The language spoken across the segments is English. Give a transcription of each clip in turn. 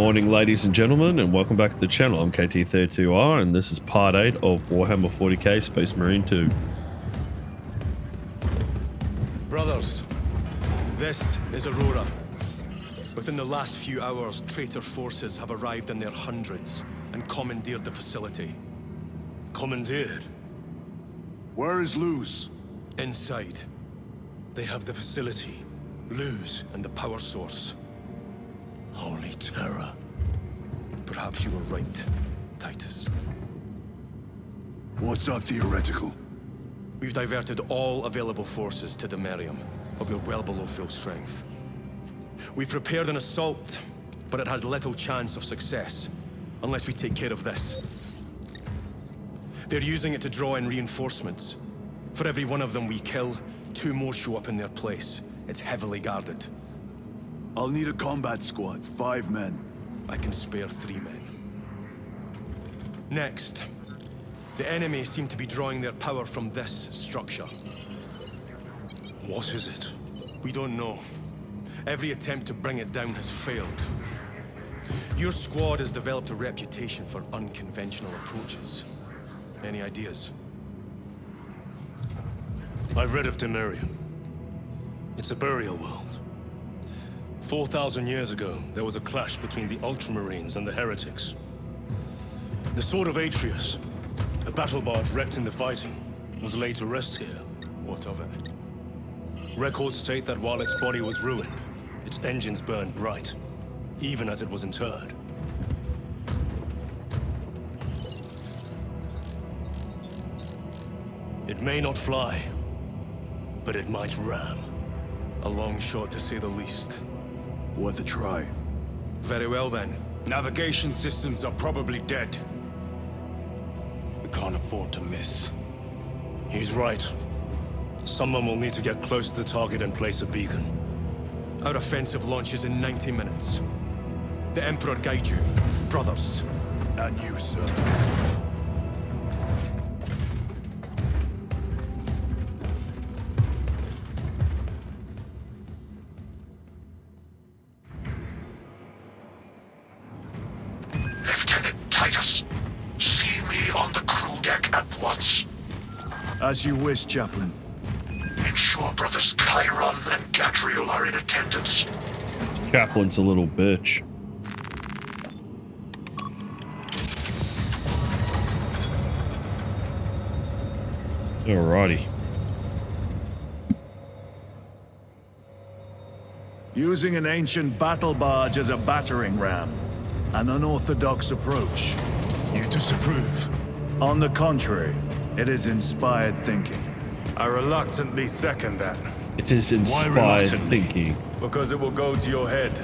Morning, ladies and gentlemen, and welcome back to the channel. I'm KT32R, and this is part 8 of Warhammer 40k Space Marine 2. Brothers, this is Aurora. Within the last few hours, traitor forces have arrived in their hundreds and commandeered the facility. Commandeered? Where is Luz? Inside. They have the facility, Luz, and the power source. Holy terror. Perhaps you were right, Titus. What's our theoretical? We've diverted all available forces to Demerium, but we're well below full strength. We've prepared an assault, but it has little chance of success, unless we take care of this. They're using it to draw in reinforcements. For every one of them we kill, 2 more show up in their place. It's heavily guarded. I'll need a combat squad, 5 men. I can spare 3 men. Next, the enemy seem to be drawing their power from this structure. What is it? We don't know. Every attempt to bring it down has failed. Your squad has developed a reputation for unconventional approaches. Any ideas? I've read of Demerium. It's a burial world. 4,000 years ago, there was a clash between the Ultramarines and the Heretics. The Sword of Atreus, a battle barge wrecked in the fighting, was laid to rest here. What of it? Records state that while its body was ruined, its engines burned bright, even as it was interred. It may not fly, but it might ram. A long shot, to say the least. Worth a try. Very well, then. Navigation systems are probably dead. We can't afford to miss. He's right. Someone will need to get close to the target and place a beacon. Our offensive launches in 90 minutes. The Emperor guide you, brothers. And you, sir. As you wish, Chaplain. Ensure brothers Chiron and Gadriel are in attendance. Chaplain's a little bitch. Alrighty. Using an ancient battle barge as a battering ram. An unorthodox approach. You disapprove? On the contrary, it is inspired thinking. I reluctantly second that. It is inspired thinking. Because it will go to your head.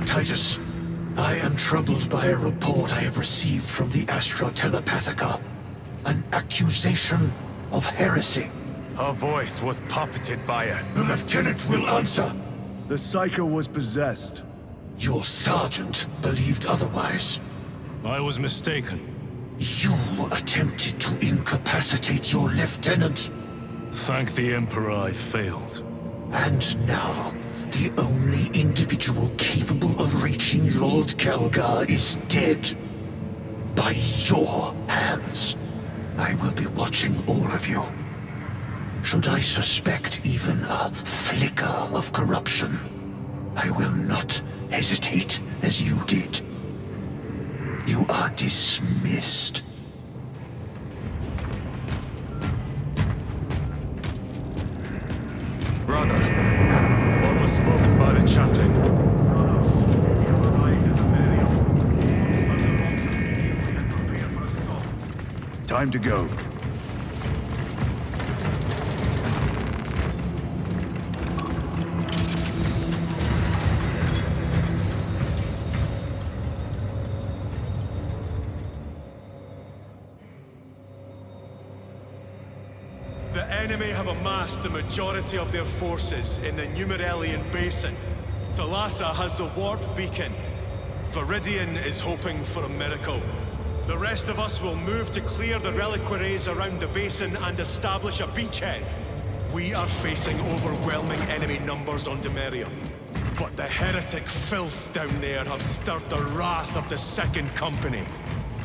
Titus, I am troubled by a report I have received from the Astra Telepathica. An accusation of heresy. Her voice was puppeted by a... The lieutenant will answer. The Psycho was possessed. Your sergeant believed otherwise. I was mistaken. You attempted to incapacitate your lieutenant. Thank the Emperor I failed. And now, the only individual capable of reaching Lord Kelgar is dead. By your hands. I will be watching all of you. Should I suspect even a flicker of corruption, I will not hesitate as you did. You are dismissed. Brother, what was spoken by the chaplain? Time to go. The enemy have amassed the majority of their forces in the Numerelian Basin. Thalassa has the warp beacon. Viridian is hoping for a miracle. The rest of us will move to clear the reliquaries around the basin and establish a beachhead. We are facing overwhelming enemy numbers on Demerium. But the heretic filth down there have stirred the wrath of the Second Company.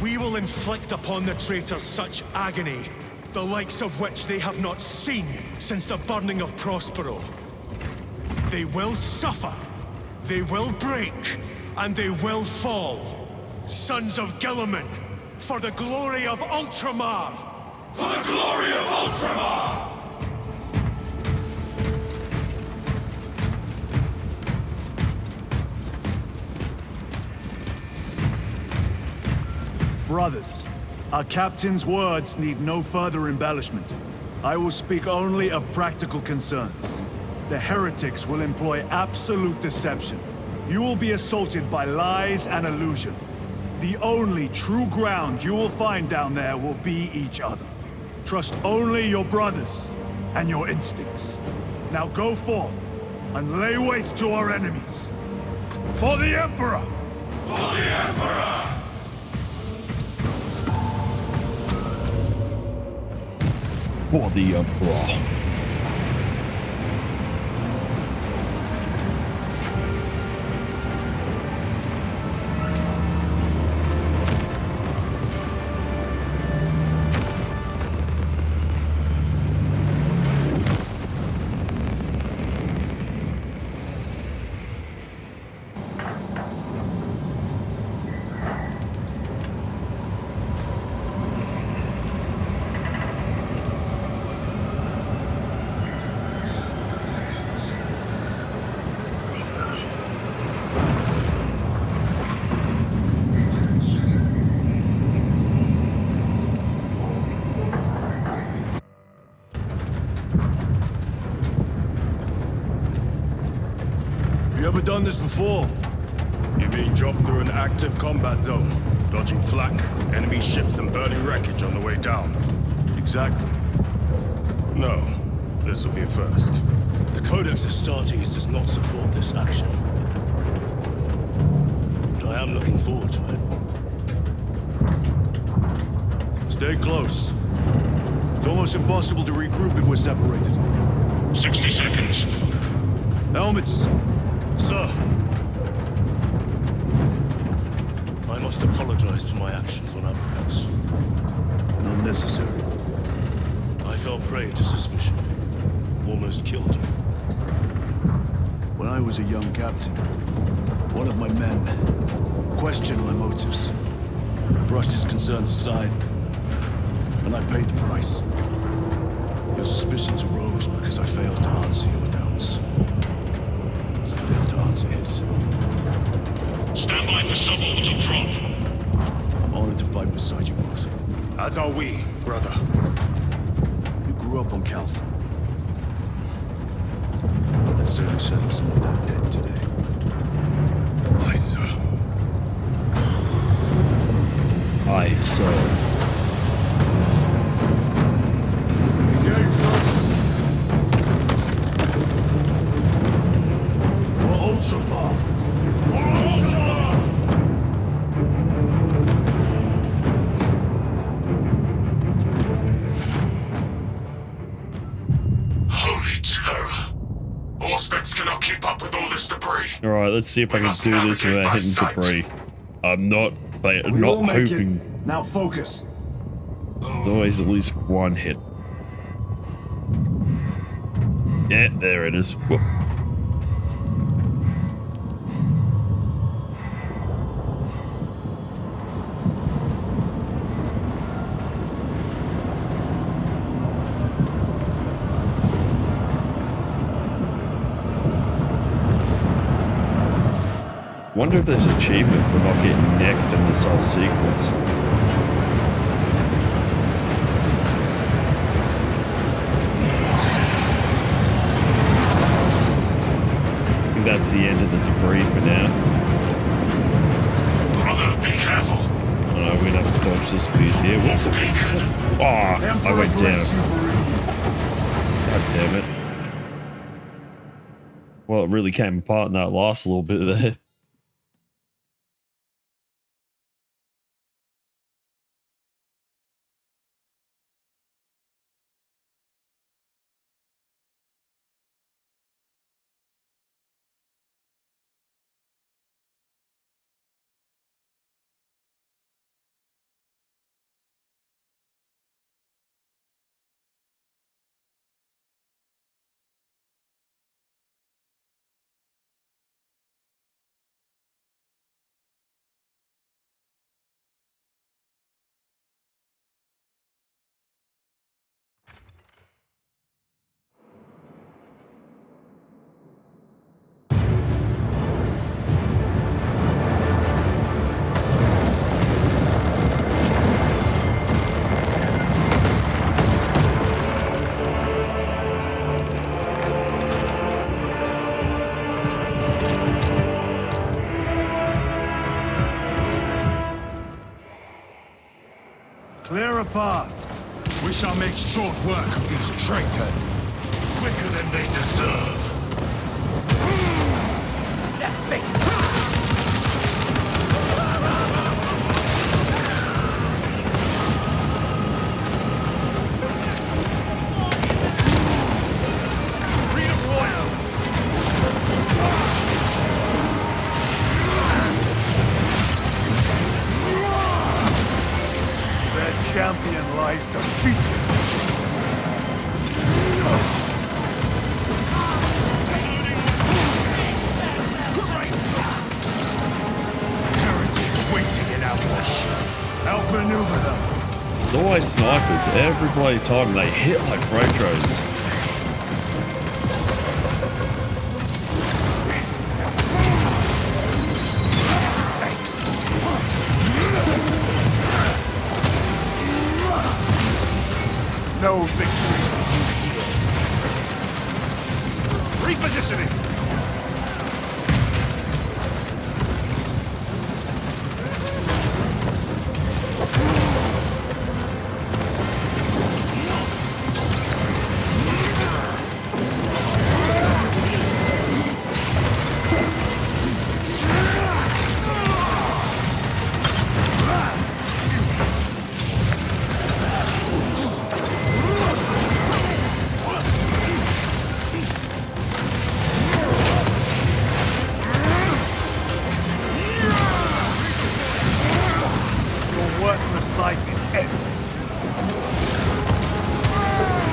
We will inflict upon the traitors such agony, the likes of which they have not seen since the burning of Prospero. They will suffer, they will break, and they will fall. Sons of Gilliman, for the glory of Ultramar! For the glory of Ultramar! Brothers, our captain's words need no further embellishment. I will speak only of practical concerns. The heretics will employ absolute deception. You will be assaulted by lies and illusion. The only true ground you will find down there will be each other. Trust only your brothers and your instincts. Now go forth and lay waste to our enemies. For the Emperor! For the Emperor! For the Emperor. You ever done this before? You mean drop through an active combat zone, dodging flak, enemy ships and burning wreckage on the way down? Exactly. No, this will be a first. The Codex Astartes does not support this action. But I am looking forward to it. Stay close. It's almost impossible to regroup if we're separated. 60 seconds. Helmets! Sir! I must apologize for my actions on Abrax. Not necessary. I fell prey to suspicion. Almost killed you. When I was a young captain, one of my men questioned my motives, brushed his concerns aside, and I paid the price. Your suspicions arose because I failed to answer your doubts. As I failed to answer his. Stand by for suborbital drop. I'm honored to fight beside you both. As are we, brother. You grew up on Calth. Let's say we settle some of that debt today. Aye, sir. Aye, sir. All right, let's see if I can do this without hitting debris. I'm not hoping. Now focus. There's always at least one hit. Yeah, there it is. Whoop. Wonder if there's an achievement for not getting necked in this whole sequence. I think that's the end of the debris for now. Brother, be careful. I don't know, we're gonna have to dodge this piece here. Oh, I went down. God damn it. Well, it really came apart in that last little bit there. shall make short work of these traitors. Quicker than they deserve. Their champion lies defeated. Heretics waiting in ambush. Help maneuver them. There's always snipers every bloody time. They hit like freight trains. No victory. Repositioning.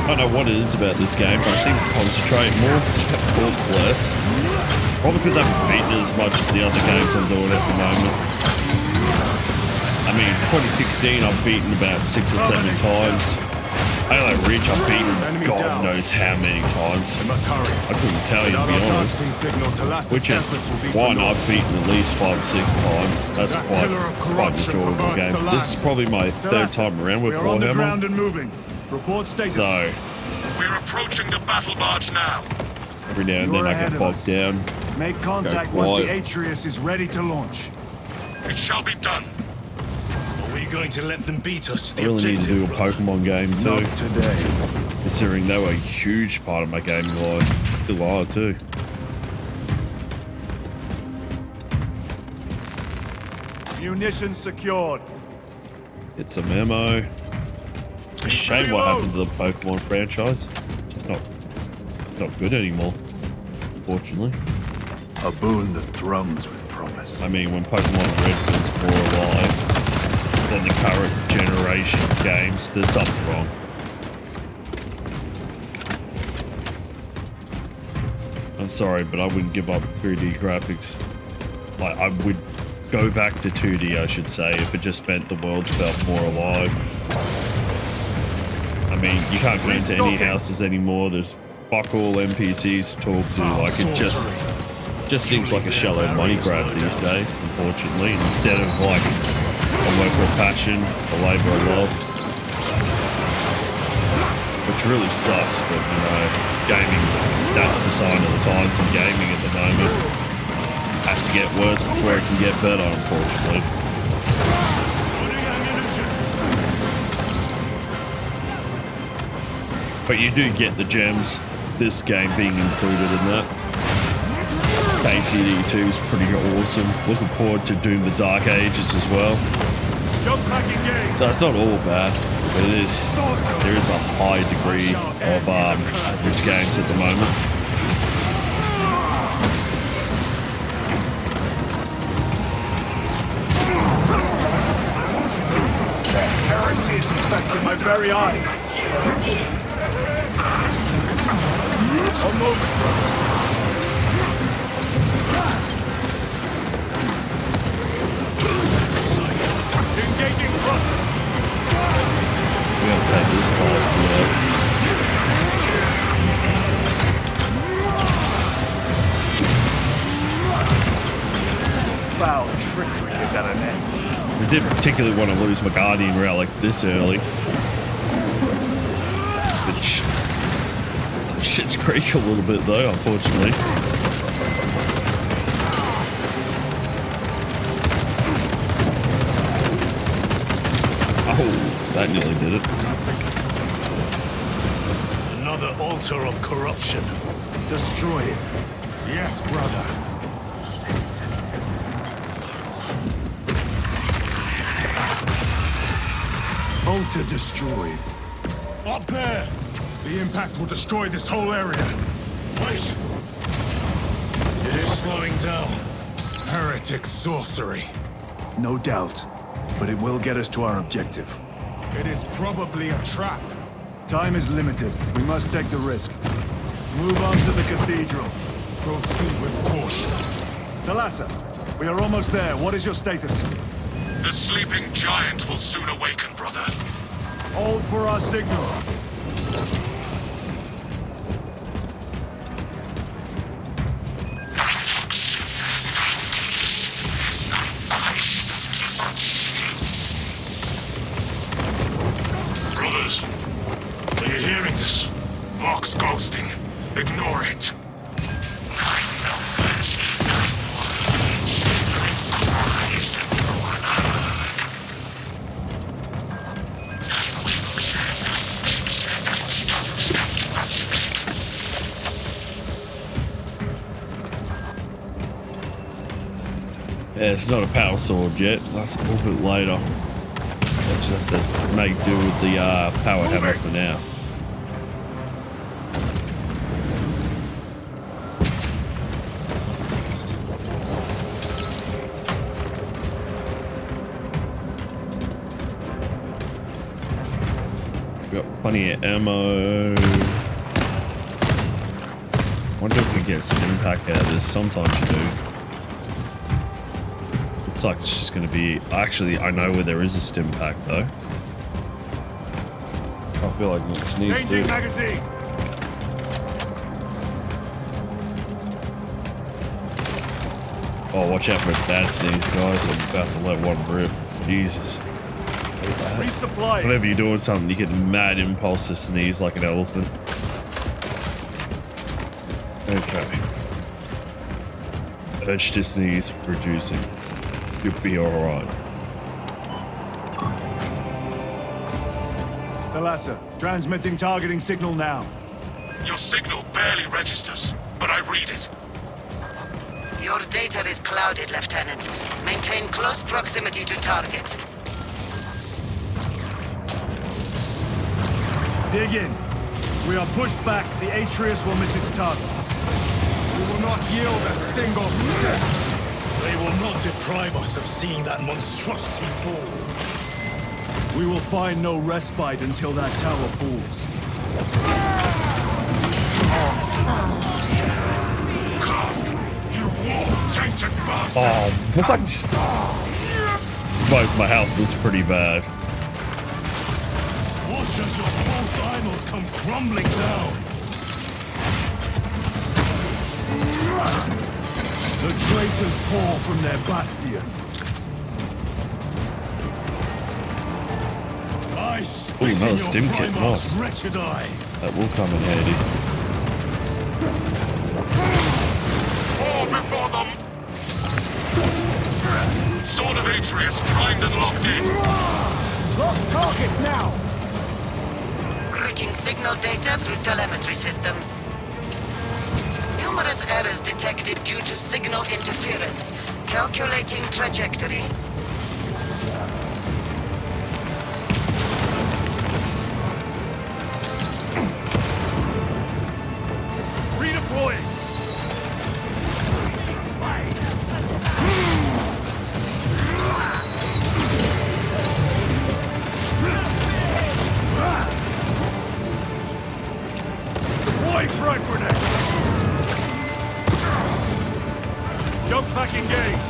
I don't know what it is about this game, but I seem to concentrate more, talk less. Probably because I haven't beaten it as much as the other games I'm doing at the moment. I mean, 2016 I've beaten about 6 or 7 times. Halo Reach I've beaten God knows how many times. I couldn't tell you, to be honest. Witcher 1 I've beaten at least 5 or 6 times. That's quite an enjoyable game. This is probably my 3rd time around with Warhammer. Report status. So, We're approaching the battle barge now. every now and then I get bogged down. Make contact once the Atreus is ready to launch. It shall be done. Are we going to let them beat us? I really need to do a Pokemon game too. Not today. Considering they were a huge part of my gaming life. Still are too. Munitions secured. It's a memo. A shame what happened to the Pokemon franchise. It's not good anymore, unfortunately. A boon that thrums with promise. I mean, when Pokemon Red was more alive than the current generation of games, there's something wrong. I'm sorry, but I wouldn't give up 3D graphics. Like, I would go back to 2D, I should say, if it just meant the world felt more alive. I mean, you can't go into any houses anymore. There's fuck all NPCs to talk to. Like, it just seems like a shallow money grab these days, unfortunately, instead of like a work of passion, a labor of love. Which really sucks, but you know, that's the sign of the times in gaming at the moment. Has to get worse before it can get better, unfortunately. But you do get the gems, this game being included in that. KCD2 is pretty awesome. Looking forward to Doom the Dark Ages as well. So it's not all bad, but there is a high degree of average games at the moment. Heresy is infecting my very eyes. A moment, brother. Engaging front. We gotta take this past here. Foul trickery is at an end. I didn't particularly want to lose my Guardian Relic this early. But shit's creak a little bit though, unfortunately. Oh, that nearly did it. Another altar of corruption. Destroy it. Yes, brother. Altar destroyed. Up there! The impact will destroy this whole area. Wait! It is slowing down. Heretic sorcery. No doubt. But it will get us to our objective. It is probably a trap. Time is limited. We must take the risk. Move on to the cathedral. Proceed with caution. Thalassa, we are almost there. What is your status? The sleeping giant will soon awaken, brother. Hold for our signal. Brothers, are you hearing this? Vox ghosting. Ignore it. Yeah, it's not a power sword yet. That's a little bit later. I'll just have to make do with the power hammer for now. Got plenty of ammo. Wonder if we get a stim pack out of this. Sometimes you do. Looks like it's just going to be... Actually, I know where there is a stim pack, though. I feel like it just needs to... magazine! Oh, watch out for a bad sneeze, guys. I'm about to let one rip. Jesus. Resupply! Whenever you're doing something, you get a mad impulse to sneeze like an elephant. Okay. Urge to sneeze reducing. You'll be alright. Thalassa, transmitting targeting signal now. Your signal barely registers, but I read it. Your data is clouded, Lieutenant. Maintain close proximity to target. Dig in. We are pushed back. The Atreus will miss its target. We will not yield a single step. They will not deprive us of seeing that monstrosity fall. We will find no respite until that tower falls. Come, you war-tainted bastard! What? Suppose my health looks pretty bad. Watch as your false idols come crumbling down. The traitors pour from their bastion. I Ooh, spit in another your stim kit, Primarch's nice. wretched eye. That will come in handy. Fall before them! Sword of Atreus primed and locked in. Lock target now! Routing signal data through telemetry systems. Numerous errors detected due to signal interference. Calculating trajectory. Redeploying! Deploy frag grenade! Jump pack engaged!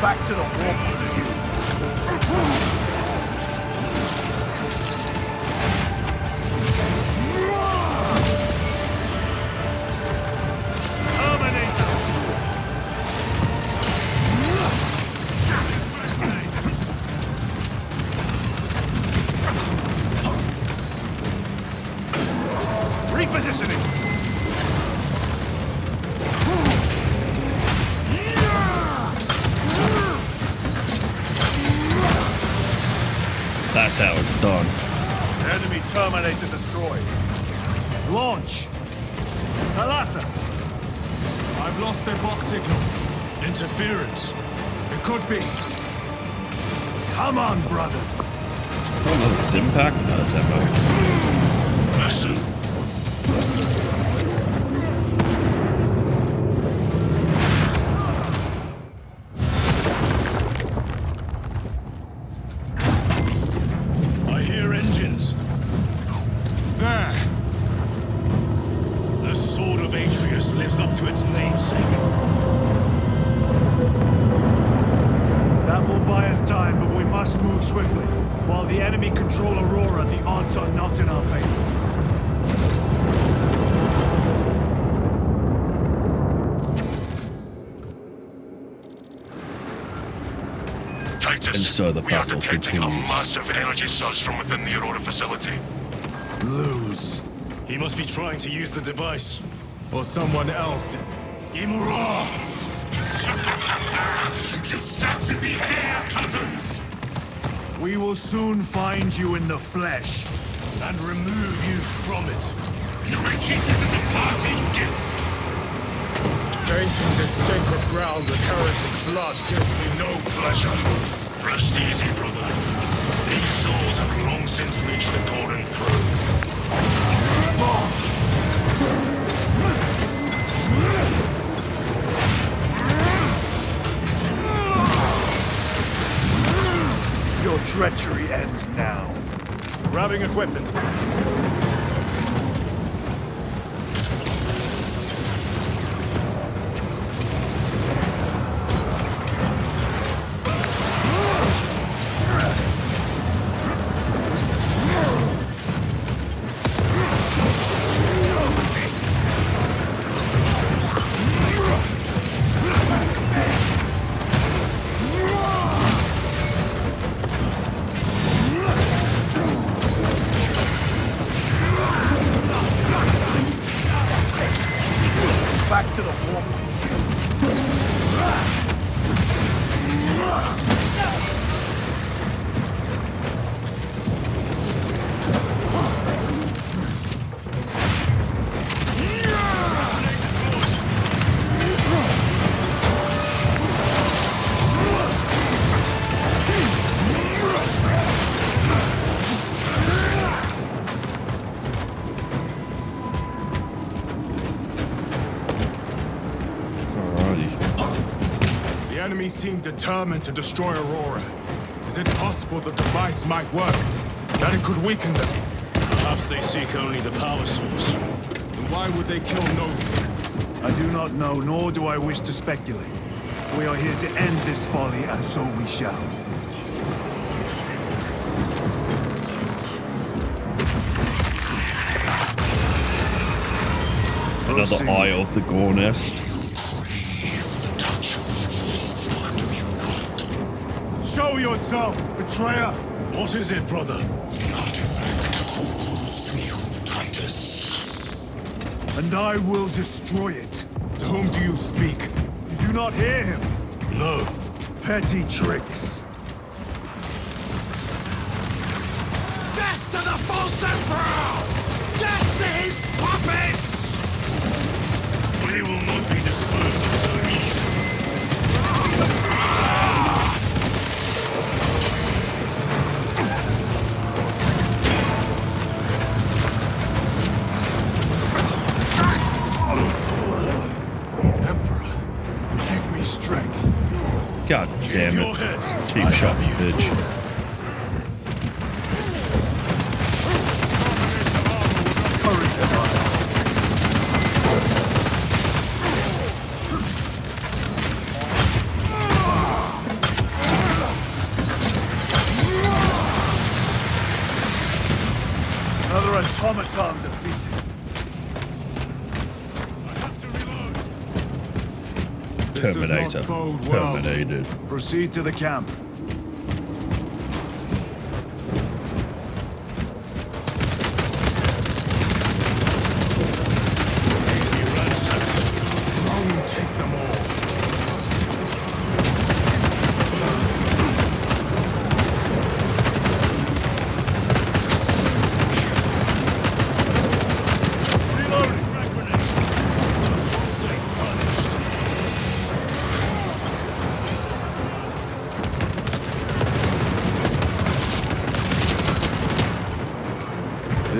Back to the war position! Repositioning! That's how it's done. Enemy Terminator destroyed. Launch! Thalassa! I've lost their box signal. Interference. It could be. Come on, brother. Oh, another stim pack? No, that's ammo. Listen. I hear engines. There. The Sword of Atreus lives up to its namesake. That will buy us time, but we must move swiftly. While the enemy control Aurora, the odds are not in our favor. Titus, And so the we are battle detecting a continues. massive energy surge from within the Aurora facility. Lose. He must be trying to use the device. Or someone else. Imura! You snapped in the air, cousins! We will soon find you in the flesh. And remove you from it. You may keep it as a parting gift! Tainting this sacred ground with heretic blood gives me no pleasure. Rest easy, brother. These souls have long since reached the Corin throne. Your treachery ends now. Grabbing equipment. Back to the wall. Alrighty. The enemy seem determined to destroy Aurora. Is it possible the device might work? That it could weaken them? Perhaps they seek only the power source. Then why would they kill Nova? I do not know, nor do I wish to speculate. We are here to end this folly, and so we shall. Another Proceed. eye of the gore nest. Show yourself, betrayer! What is it, brother? And I will destroy it. To whom do you speak? You do not hear him. No. Petty tricks. Death to the false emperor! Death to his puppets! We will not be disposed of so easily. Emperor, give me strength. God damn Your it. head. Cheap shot, bitch. Courage and honor. Another automaton defeated. I have to reload. This does not Terminator. bode well. Terminated. Proceed to the camp. Be ransacked. Long take them all.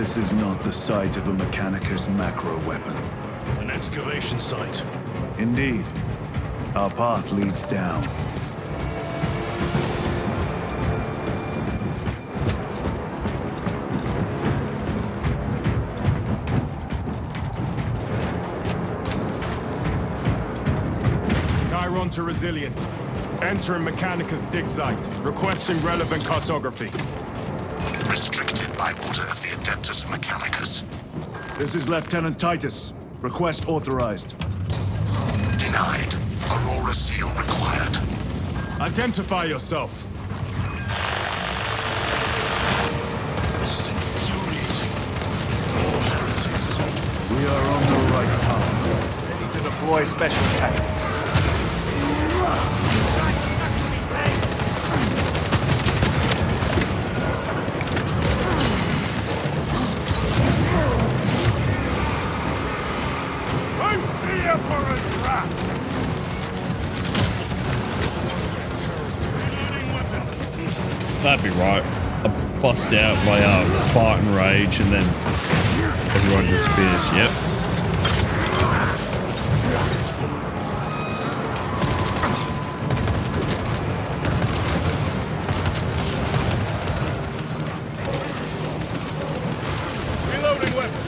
This is not the site of a Mechanicus macro weapon. An excavation site. Indeed. Our path leads down. Chiron to Resilient. Entering Mechanicus dig site. Requesting relevant cartography. Restricted by order of the Adeptus Mechanicus. This is Lieutenant Titus. Request authorized. Denied. Aurora seal required. Identify yourself. This is infuriating. More heretics. We are on the right path. Ready to deploy special tactics. That'd be right. I bust out my Spartan Rage and then everyone disappears. Yep. Reloading weapon.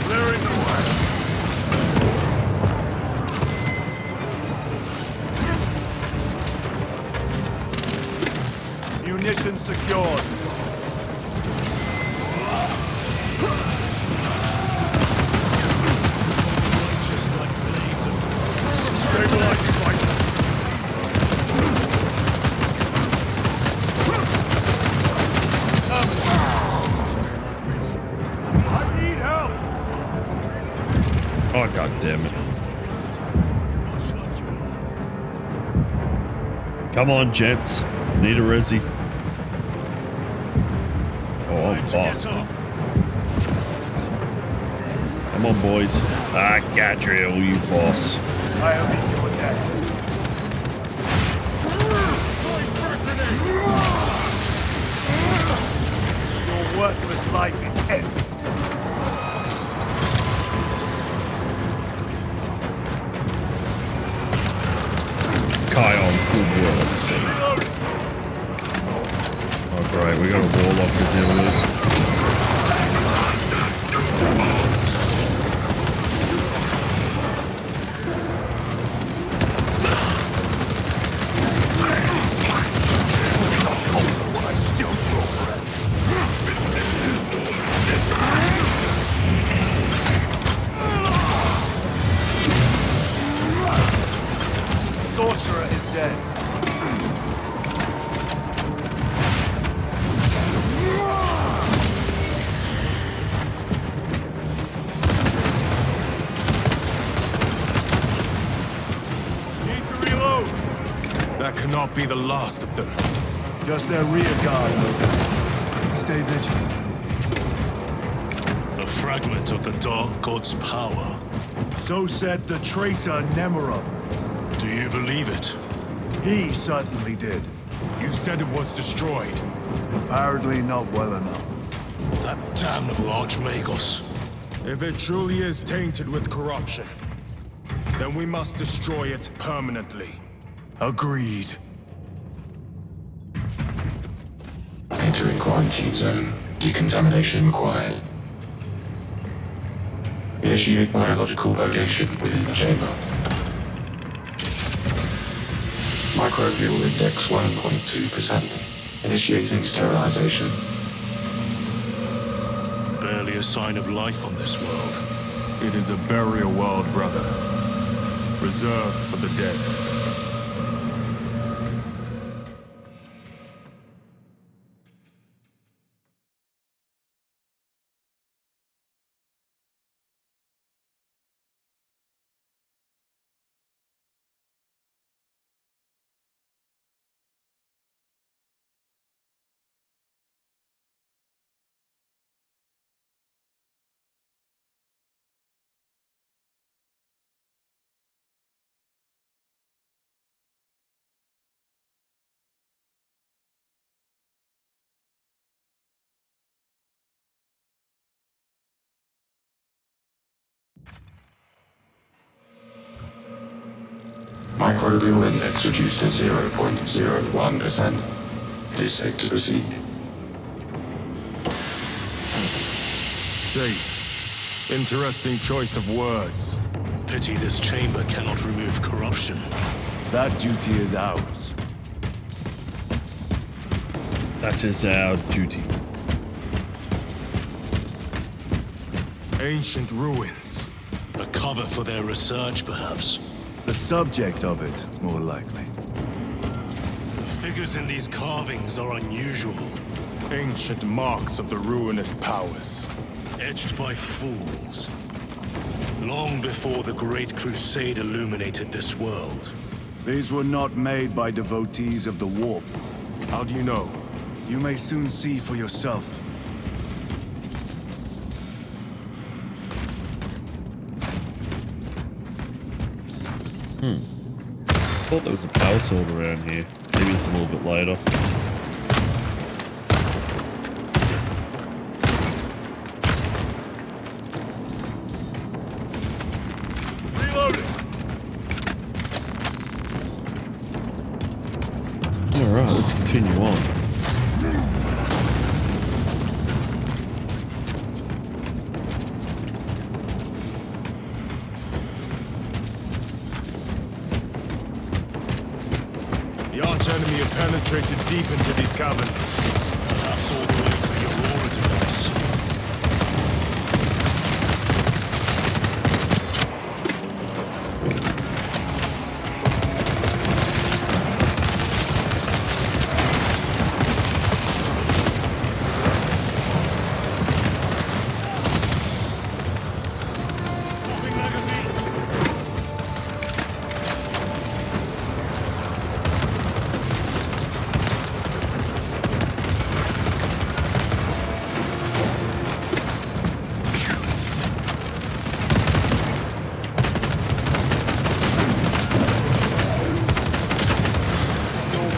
Clearing the way. Munition secured. Just like blades of Stabilize the fight. I need help. Oh, god damn it. Come on, gents. Need a resi. Oh, I'm fucked. Come on, boys. I got you boss. I owe you a debt. Your worthless life is ended. Kion, good work. Oh, great. We got a warlock to deal with. Sorcerer is dead. Need to reload. That cannot be the last of them. Just their rear guard. Stay vigilant. a fragment of the Dark God's power. So said the traitor Nemerov. Do you believe it? He certainly did. You said it was destroyed. Apparently not well enough. That damnable Archmagos. If it truly is tainted with corruption, then we must destroy it permanently. Agreed. Entering quarantine zone. Decontamination required. Initiate biological purgation within the chamber. Microbial index 1.2%. Initiating sterilization. Barely a sign of life on this world. It is a burial world, brother. Reserved for the dead. Microbial index reduced to 0.01%. It is safe to proceed. Safe. Interesting choice of words. Pity this chamber cannot remove corruption. That duty is ours. That is our duty. Ancient ruins. A cover for their research, perhaps. The subject of it, more likely. The figures in these carvings are unusual, Ancient marks of the ruinous powers. etched by fools. Long before the Great Crusade illuminated this world. These were not made by devotees of the warp. How do you know? You may soon see for yourself. I thought there was a power sword around here. Maybe it's a little bit later. Alright, let's continue on. The arch-enemy have penetrated deep into these caverns. Perhaps all the way to the Aurora device.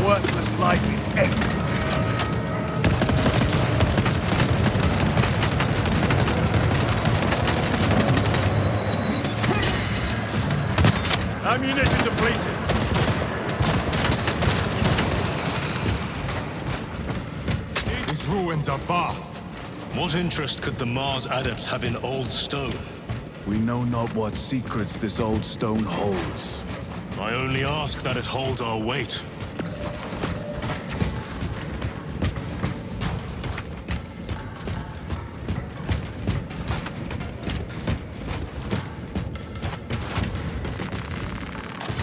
Worthless life is empty. Ammunition depleted. These ruins are vast. What interest could the Mars adepts have in old stone? We know not what secrets this old stone holds. I only ask that it holds our weight.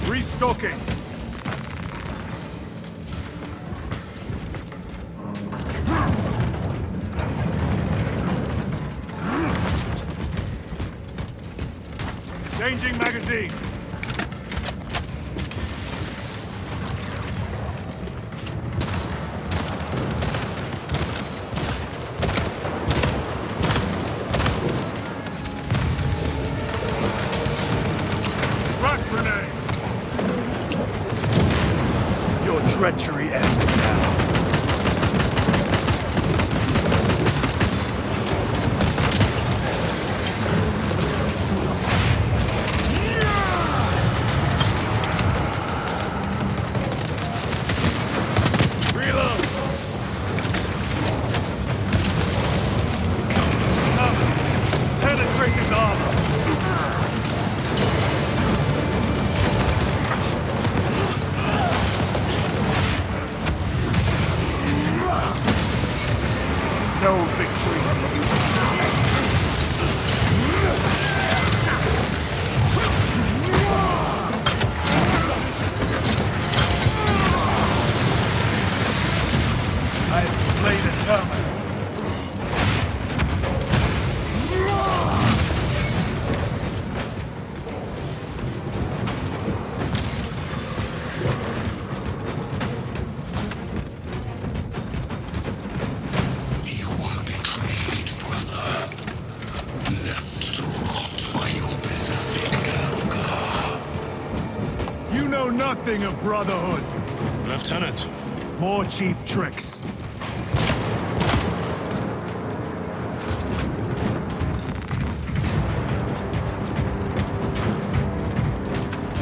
Restocking. Changing magazine. Frag grenade. Your treachery ends now. Reload. Penetrate his armor. No victory. I have slain a terminal. You were betrayed, brother. Left to rot by your beloved Galga. You know nothing of brotherhood. Lieutenant, More cheap tricks.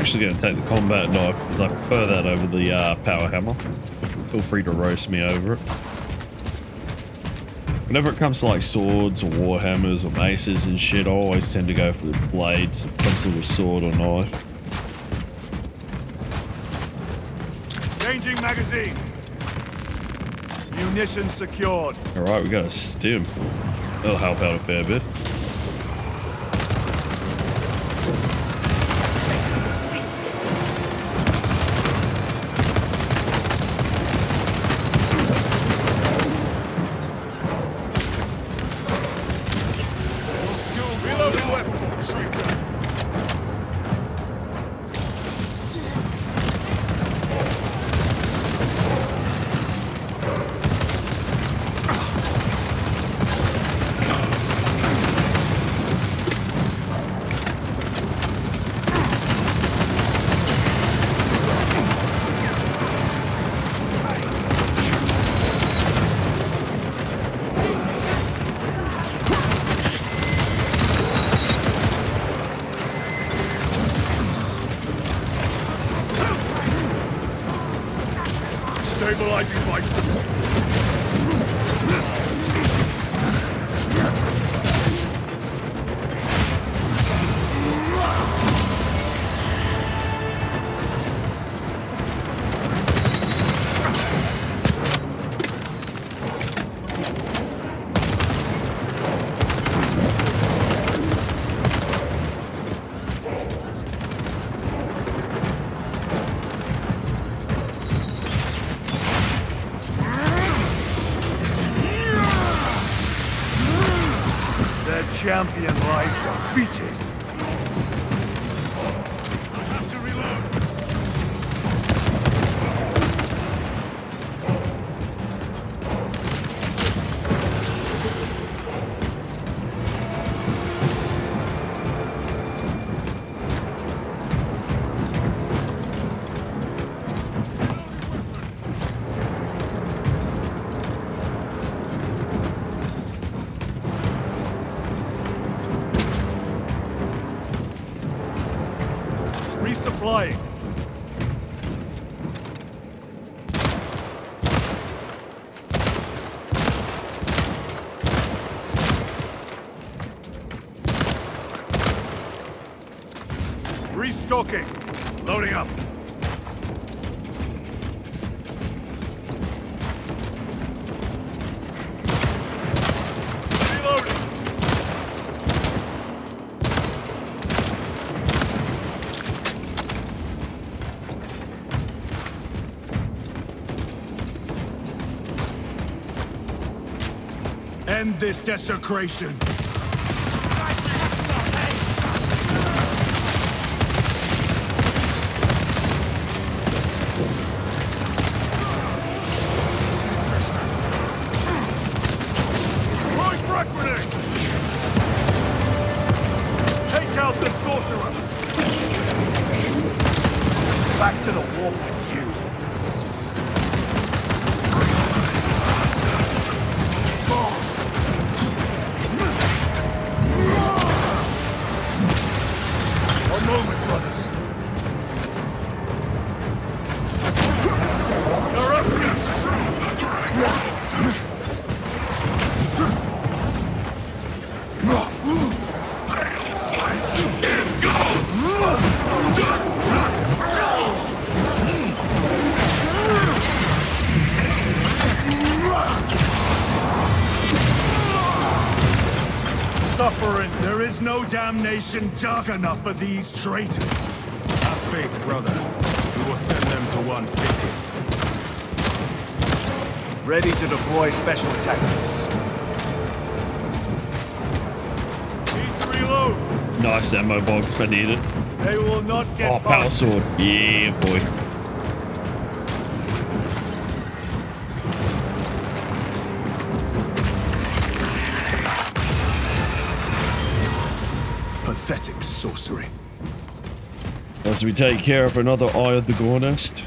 actually going to take the combat knife because I prefer that over the power hammer. Feel free to roast me over it. Whenever it comes to like swords or warhammers or maces and shit, I always tend to go for the blades, some sort of sword or knife. Changing magazine. Munitions secured. Alright, we got a stim. That'll help out a fair bit. Stabilizing light. Champion lies defeated. I have to reload. Resupplying. Restocking. Loading up. End this desecration. Take out the sorcerer. Back to the wall with you. Suffering. There is no damnation dark enough for these traitors. Have faith, brother. We will send them to one fitting. Ready to deploy special tactics. Need to reload. Nice ammo box, I need it. They will not get Oh, power past. sword. Yeah, boy. Pathetic sorcery. As we take care of another Eye of the Gore Nest.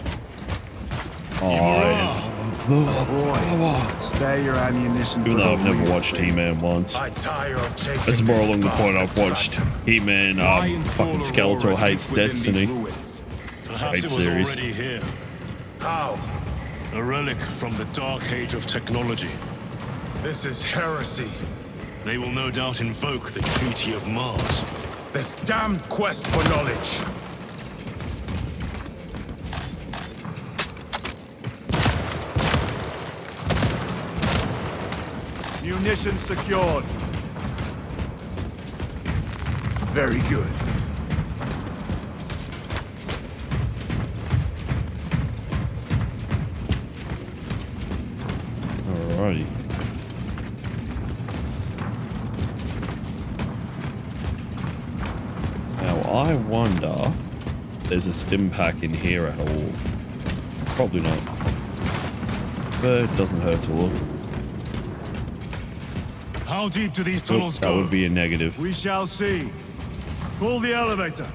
Spare your ammunition. Even though I've never watched He-Man once. I tire of chasing That's more these along the point I've bastards watched like He-Man, fucking Skeletor hates Destiny. Perhaps Great it was series. already here. How? A relic from the Dark Age of technology. This is heresy. They will no doubt invoke the Treaty of Mars. This damned quest for knowledge. Munitions secured. Very good. Alrighty. Now I wonder if there's a stim pack in here at all. Probably not. But it doesn't hurt to look. How deep do these tunnels That go? would be a negative. We shall see. Pull the elevator.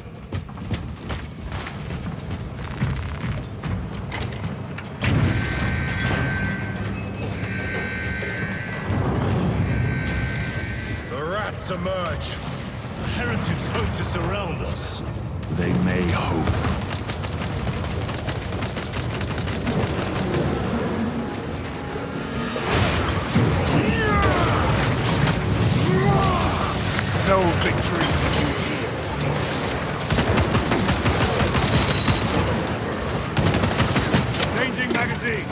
The rats emerge. The heretics hope to surround us. They may hope. No victory for you here. Changing magazine.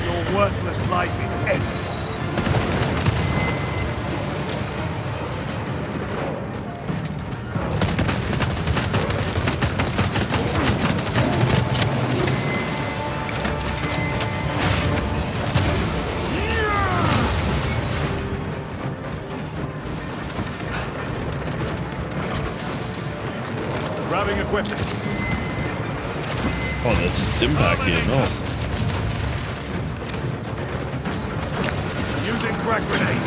Your worthless life is ended. Grabbing equipment. Oh, there's a stim pack here. Nice. Using crack grenade.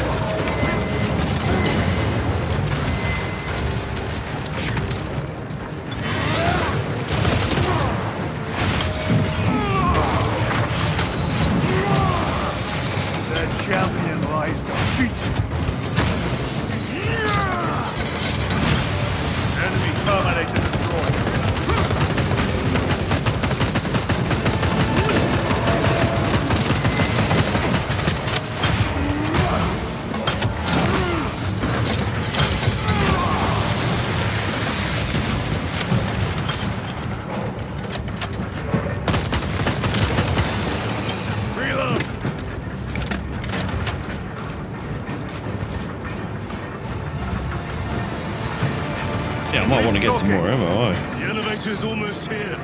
Their champion lies defeated. Enemy terminator destroyed. Reload. Yeah, I might want to get some more ammo, The elevator is almost here.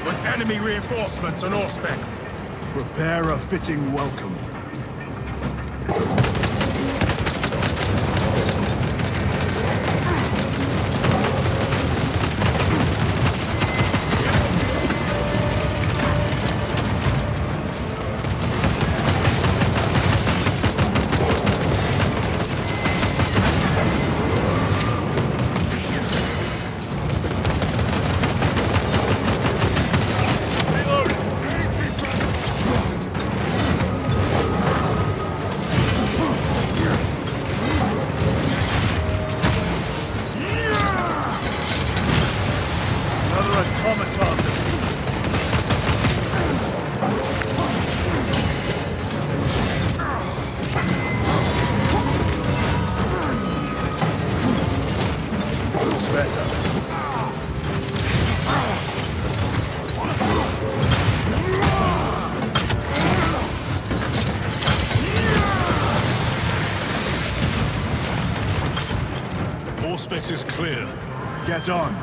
With enemy reinforcements and all specs. Prepare a fitting welcome. Another automaton. Looks better. All specs is clear. Get on.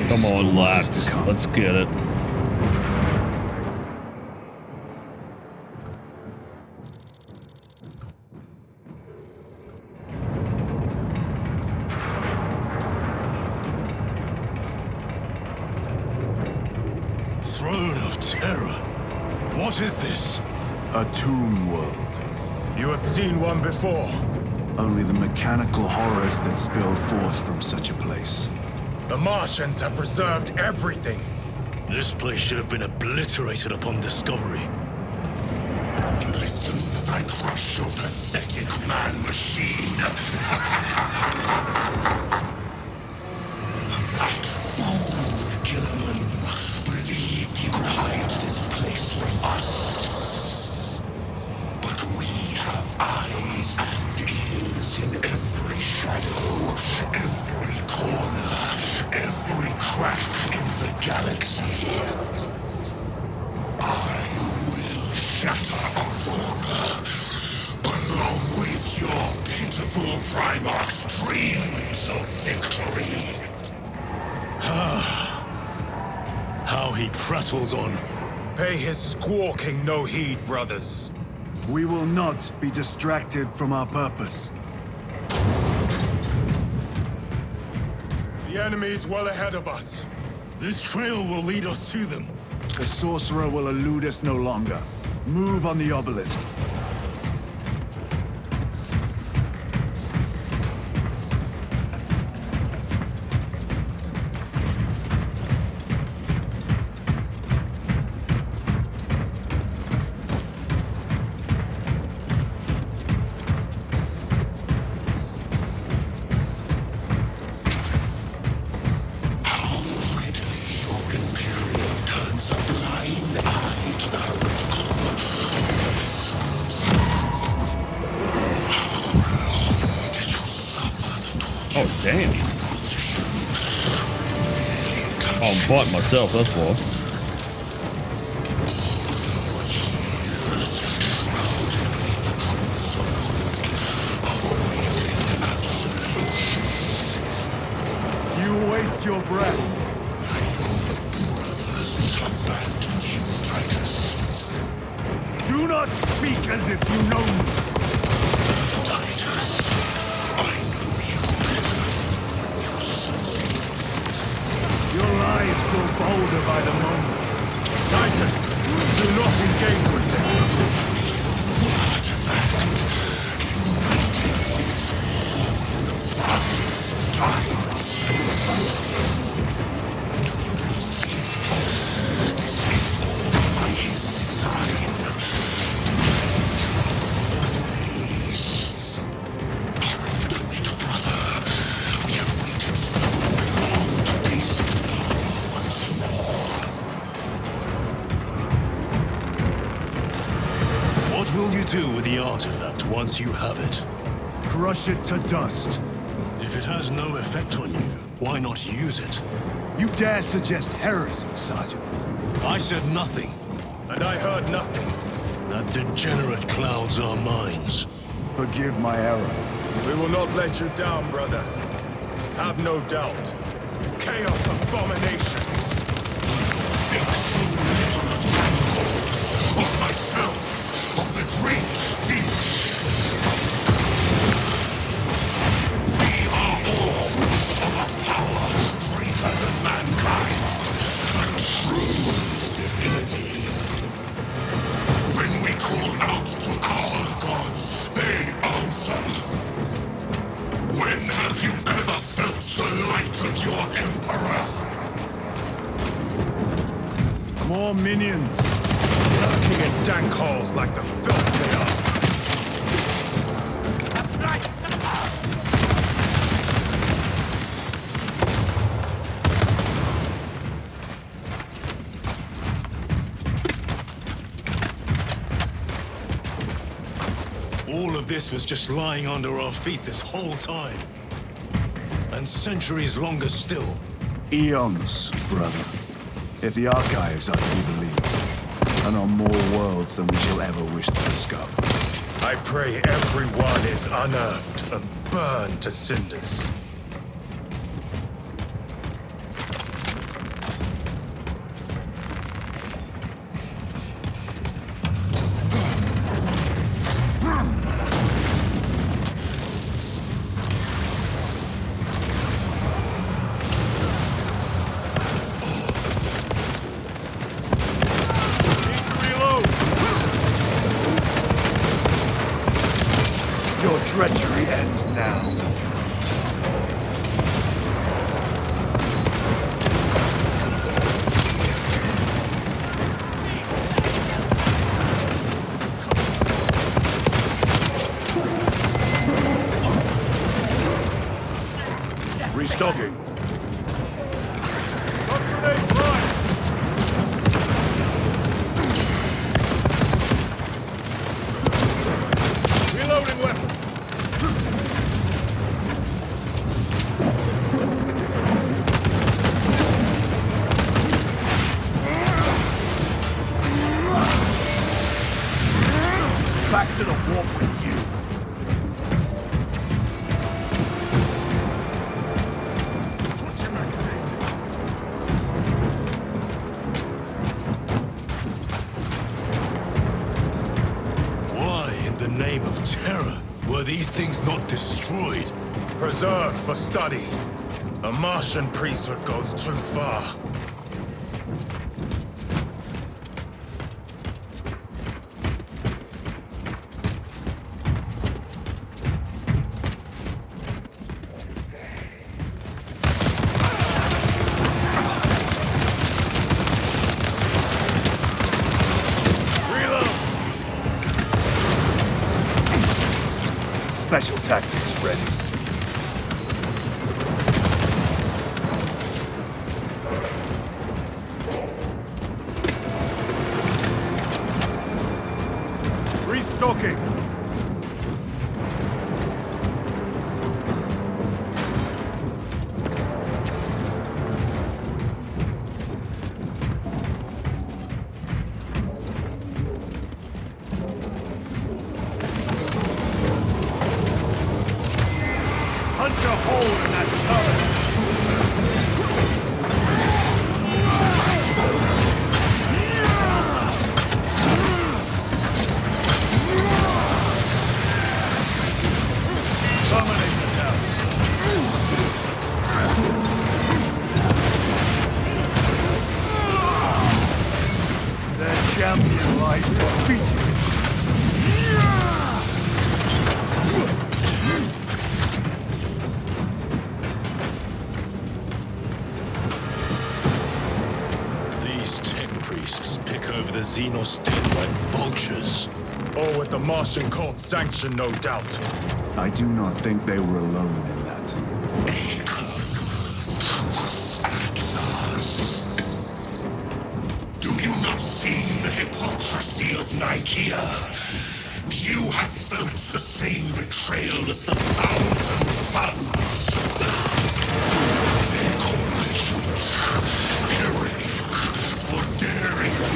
Come on, lads. Let's get it. What is this? A tomb world. You have seen one before. Only the mechanical horrors that spill forth from such a place. The Martians have preserved everything. This place should have been obliterated upon discovery. Listen as I crush your pathetic man-machine. That fool, Gilliman, believed he could hide this place from us. But we have eyes and ears in every shadow, every corner, every crack in the galaxy. I will shatter Aurora, along with your pitiful Primarch's dreams of victory. How he prattles on. Pay his squawking no heed, brothers. We will not be distracted from our purpose. The enemy is well ahead of us. This trail will lead us to them. The sorcerer will elude us no longer. Move on the obelisk. Oh, damn. Oh, I'm biting myself, that's why. You waste your breath. Do not speak as if you know me. Your lies grow bolder by the moment. Titus, do not engage with them. What will you do with the artifact once you have it? Crush it to dust. If it has no effect on you, why not use it? You dare suggest heresy, Sergeant? I said nothing. And I heard nothing. That degenerate clouds our minds. Forgive my error. We will not let you down, brother. Have no doubt. Chaos abominations. Of myself, of the great siege. We are all of a power greater than mankind. A true divinity. When we call out to our gods, they answer. When have you ever felt the light of your emperor? More minions. Lurking in dank holes like the filth they are. All of this was just lying under our feet this whole time. And centuries longer still. Eons, brother. If the archives are to be believed. And on more worlds than we shall ever wish to discover. I pray everyone is unearthed and burned to cinders. Your treachery ends now. Restocking. Reloading weapon. Back to the warp with you. Why, in the name of terror, were these things not destroyed? Preserved for study. A Martian priesthood goes too far. Special tactics ready. Restocking. Punch a hole in that turret! Terminate the tower. Their champion lies defeated. These tech priests pick over the Xenos dead like vultures. Or with the Martian cult's sanction, no doubt. I do not think they were alone in that. Do you not see the hypocrisy of Nicaea? You have felt the same betrayal as the Thousand Sons. They call you heretic for daring to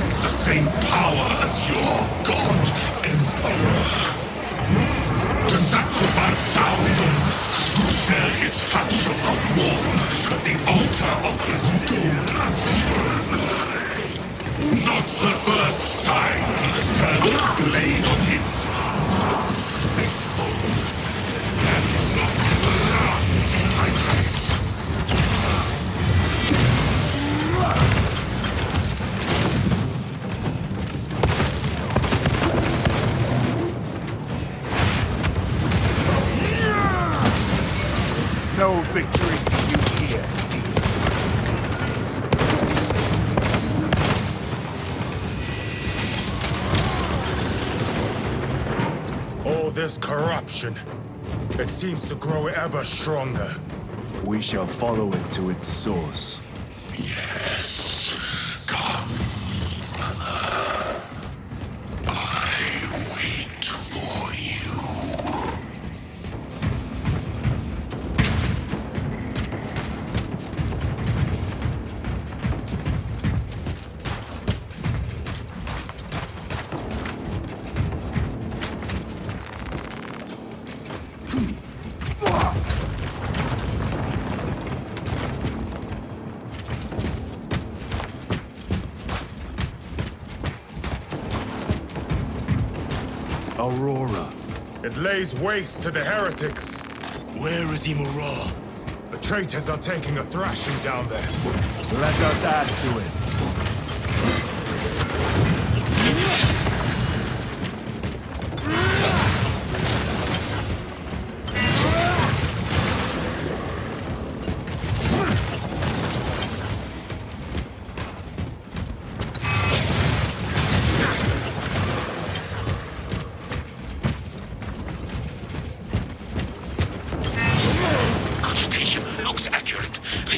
use the same power as your god, Emperor. To sacrifice thousands who share his touch of the warp at the altar of his gold. Not the first time he has turned his blade on his most faithful. And not the last, I guess. No victory for you here, dear. All this corruption, it seems to grow ever stronger. We shall follow it to its source. Yes. Come, brother. I wait for you. Aurora. It lays waste to the heretics. Where is Imura? The traitors are taking a thrashing down there. Let us add to it.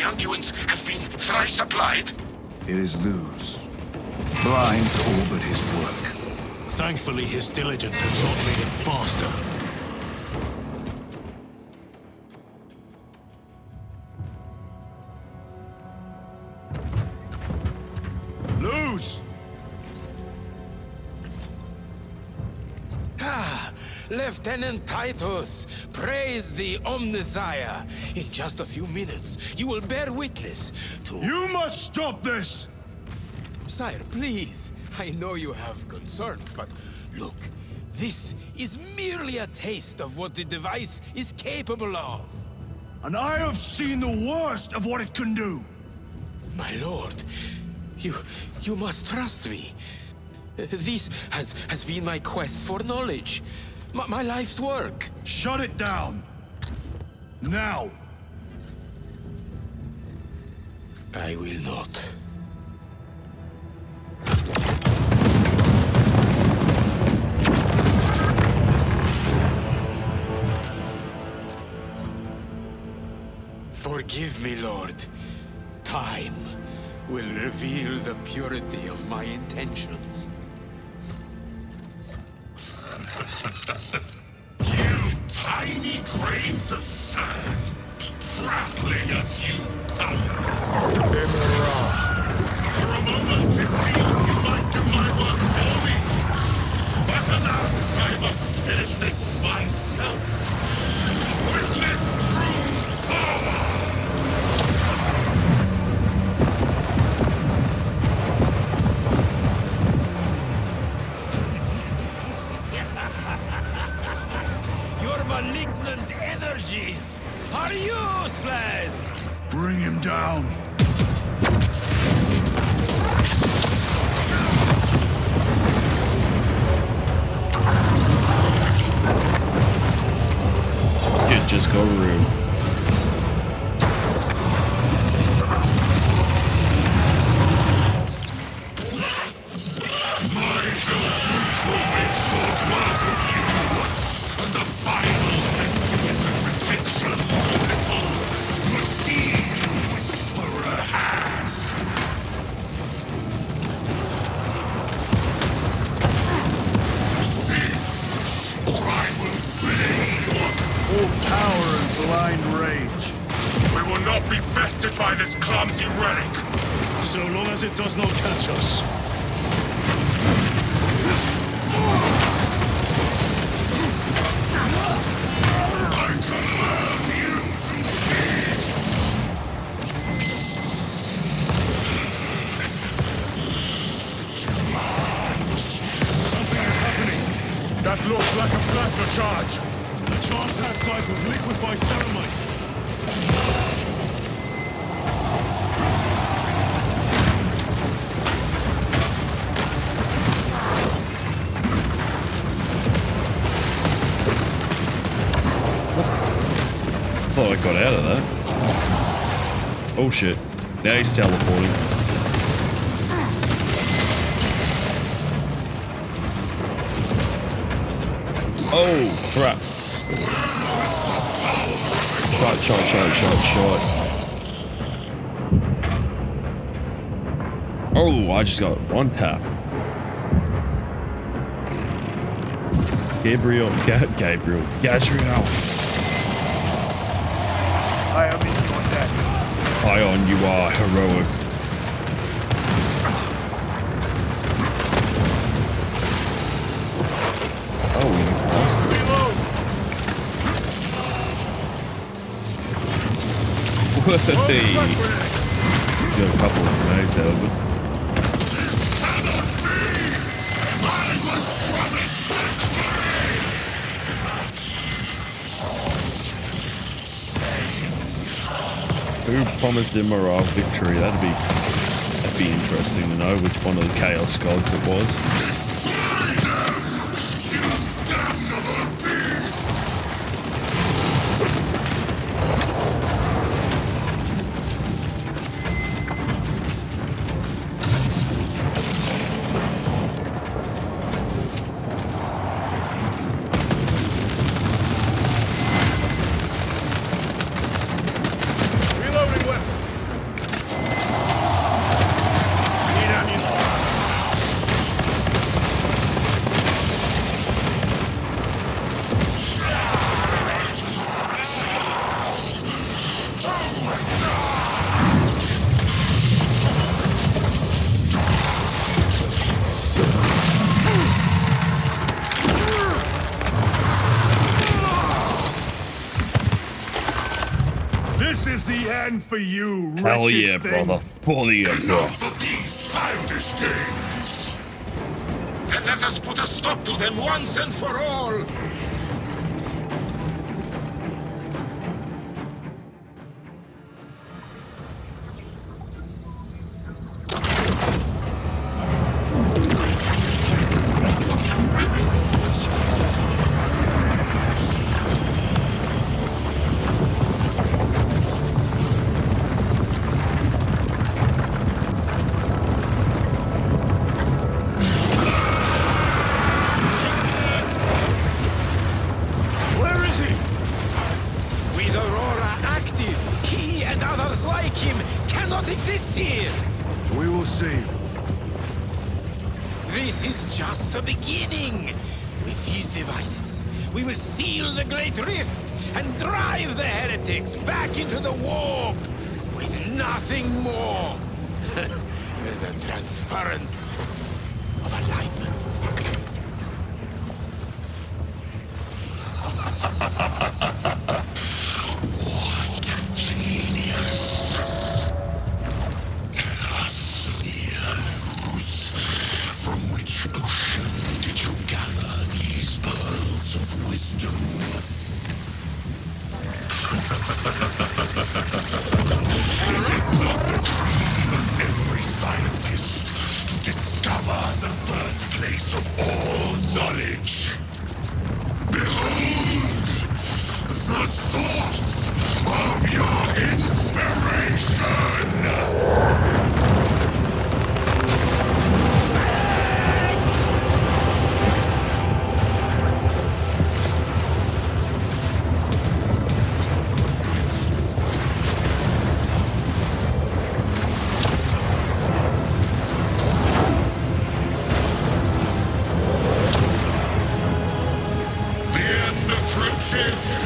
unguents have been thrice applied? It is Luz. Blind to all but his work. Thankfully, his diligence has not made him faster. Luz! Lieutenant Titus, praise the Omnissiah. In just a few minutes, you will bear witness to... You must stop this! Sire, please. I know you have concerns, but look, this is merely a taste of what the device is capable of. And I have seen the worst of what it can do! My lord, you must trust me. This has been my quest for knowledge. My life's work. Shut it down! Now! I will not. Forgive me, Lord. Time will reveal the purity of my intentions. You tiny grains of sand, prattling as you thunder. For a moment it seemed you might do my work for me. But alas, I must finish this myself. With this true power. Your malignant energies are useless! Bring him down! It just got rude. By this clumsy relic. So long as it does not catch us. I command you to cease. Something is happening. That looks like a plasma charge. The charge that side will liquefy ceramite. Thought I got out of that. Oh shit. Now he's teleporting. Oh crap. Shot. Oh, I just got one tap. Gabriel. I am in your debt. Ion, you are heroic. Oh, you bastard. Hey. Got a couple of grenades out of it. Who promised him a victory? That'd be interesting to know which one of the Chaos Gods it was. is the end for you, wretched Hell yeah, thing. brother. Fully Enough bro. of these childish games! Then let us put a stop to them once and for all! Exist here! We will see. This is just the beginning. With these devices, we will seal the Great Rift and drive the heretics back into the warp with nothing more than the transference of alignment. What genius! From which ocean did you gather these pearls of wisdom? Is it not the dream of every scientist to discover the birthplace of all knowledge? Behold, the source of your inspiration!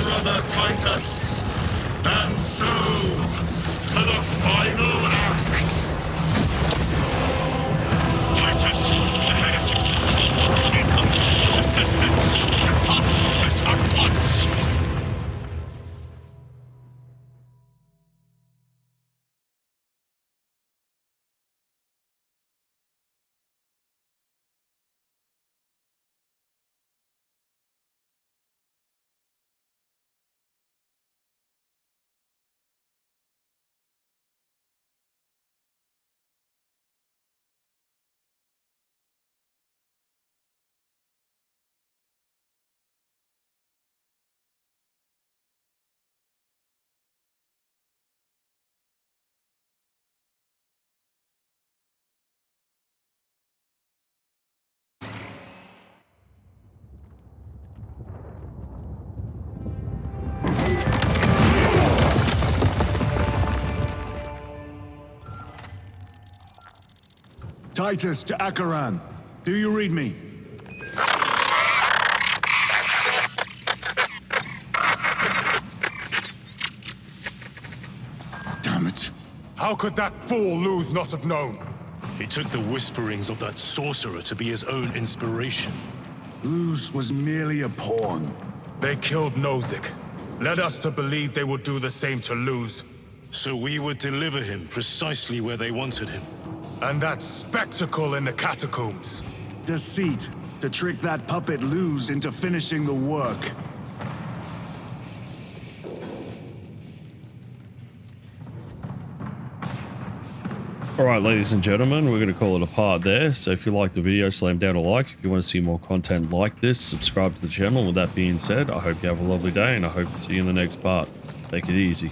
Brother Titus, and so to the final act. Titus, the heretic, incoming assistance. Attack us at once. Titus to Acheran. Do you read me? Damn it. How could that fool Luz not have known? He took the whisperings of that sorcerer to be his own inspiration. Luz was merely a pawn. They killed Nozick. Led us to believe they would do the same to Luz. So we would deliver him precisely where they wanted him. And that spectacle in the catacombs. Deceit. To trick that puppet Luz into finishing the work. Alright, ladies and gentlemen, we're going to call it a part there. So if you like the video, slam down a like. If you want to see more content like this, subscribe to the channel. With that being said, I hope you have a lovely day and I hope to see you in the next part. Take it easy.